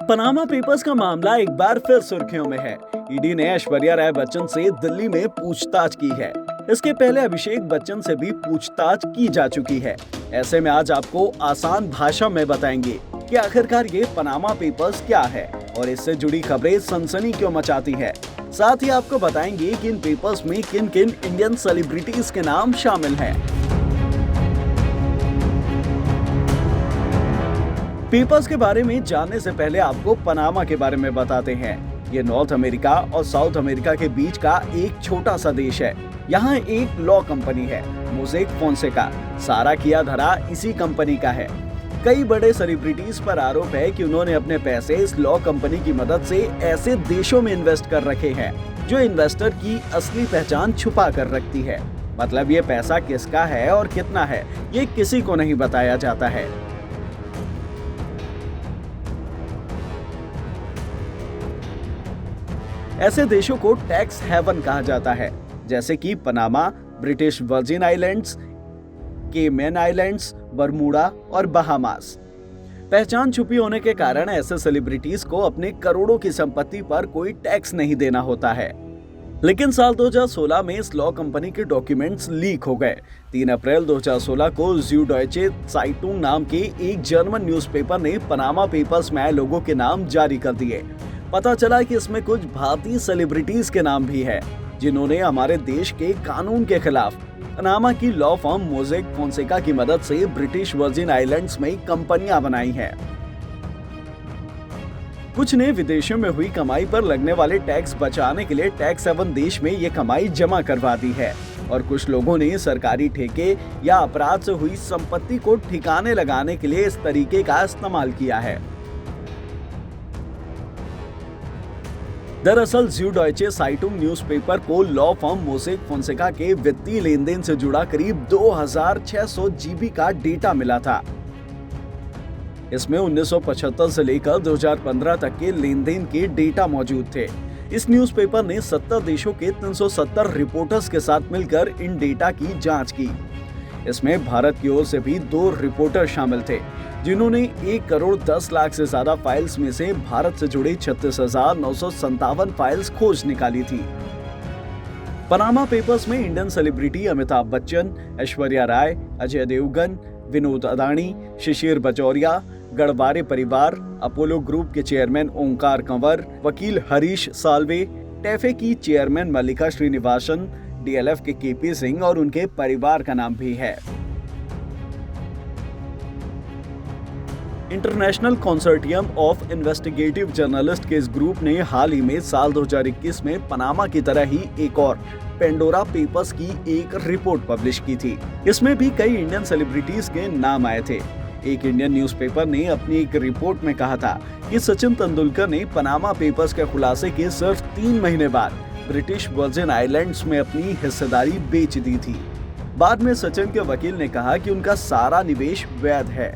Panama papers का मामला एक बार फिर सुर्खियों में है। ईडी ने ऐश्वर्या राय बच्चन से दिल्ली में पूछताछ की है। इसके पहले अभिषेक बच्चन से भी पूछताछ की जा चुकी है। ऐसे में आज आपको आसान भाषा में बताएंगे कि आखिरकार ये पनामा पेपर्स क्या है और इससे जुड़ी खबरें सनसनी क्यों मचाती है। साथ ही आपको बताएंगे कि इन पेपर्स में किन किन इंडियन सेलिब्रिटीज के नाम शामिल हैं। पेपर्स के बारे में जानने से पहले आपको पनामा के बारे में बताते हैं। ये नॉर्थ अमेरिका और साउथ अमेरिका के बीच का एक छोटा सा देश है। यहाँ एक लॉ कंपनी है, मोज़ेक फोंसेका। सारा किया धरा इसी कंपनी का है। कई बड़े सेलिब्रिटीज पर आरोप है कि उन्होंने अपने पैसे इस लॉ कंपनी की मदद से ऐसे देशों में इन्वेस्ट कर रखे हैं जो इन्वेस्टर की असली पहचान छुपा कर रखती है। मतलब ये पैसा किसका है और कितना है, ये किसी को नहीं बताया जाता है। ऐसे देशों को टैक्स हेवन कहा जाता है, जैसे कि Panama, British Virgin Islands, Cayman Islands, Bermuda और बहामास। पहचान छुपी होने के कारण ऐसे सेलिब्रिटीज को अपने करोड़ों की संपत्ति पर कोई टैक्स नहीं देना होता है। लेकिन साल 2016 में इस लॉ कंपनी के डॉक्यूमेंट्स लीक हो गए। 3 अप्रैल 2016 को ज़्यूडॉयचे ज़ाइटुंग नाम के एक जर्मन न्यूज़पेपर ने पनामा पेपर्स में आए लोगों के नाम जारी कर दिए। पता चला कि इसमें कुछ भारतीय सेलिब्रिटीज के नाम भी है जिन्होंने हमारे देश के कानून के खिलाफ पनामा की लॉ फर्म मोज़ेक फोंसेका की मदद से ब्रिटिश वर्जिन आइलैंड्स में कंपनियां बनाई हैं। कुछ ने विदेशों में हुई कमाई पर लगने वाले टैक्स बचाने के लिए टैक्स हेवन देश में ये कमाई जमा करवा दी है और कुछ लोगों ने सरकारी ठेके या अपराध से हुई संपत्ति को ठिकाने लगाने के लिए इस तरीके का इस्तेमाल किया है। दरअसल ज़्यूडॉयचे ज़ाइटुंग न्यूज़पेपर को लॉ फर्म मोज़ेक फोंसेका के वित्तीय लेन देन से जुड़ा करीब 2600 जीबी का डेटा मिला था। इसमें 1975 से लेकर 2015 तक के लेन देन के डेटा मौजूद थे। इस न्यूज़पेपर ने 70 देशों के 370 रिपोर्टर्स के साथ मिलकर इन डेटा की जांच की। इसमें भारत की ओर से भी 2 रिपोर्टर शामिल थे जिन्होंने 1 करोड़ 10 लाख से ज्यादा फाइल्स में से भारत से जुड़े 36,957 फाइल्स खोज निकाली थी। पनामा पेपर्स में इंडियन सेलिब्रिटी अमिताभ बच्चन, ऐश्वर्या राय, अजय देवगन, विनोद अदानी, शिशिर बजौरिया, गढ़वारे परिवार, अपोलो ग्रुप के चेयरमैन ओंकार कंवर, वकील हरीश साल्वे, टैफे की चेयरमैन मल्लिका श्रीनिवासन, डीएलएफ के केपी सिंह और उनके परिवार का नाम भी है। International consortium of investigative journalist के इस ग्रुप ने हाल ही में साल 2021 में पनामा की तरह ही एक और पेंडोरा पेपर्स की एक रिपोर्ट पब्लिश की थी। इसमें भी कई इंडियन सेलिब्रिटीज के नाम आए थे। एक इंडियन न्यूज़पेपर ने अपनी एक रिपोर्ट में कहा था कि सचिन तेंदुलकर ने पनामा पेपर्स के खुलासे के सिर्फ 3 महीने बाद ब्रिटिश वर्जिन आइलैंड्स में अपनी हिस्सेदारी बेच दी थी। बाद में सचिन के वकील ने कहा कि उनका सारा निवेश वैध है।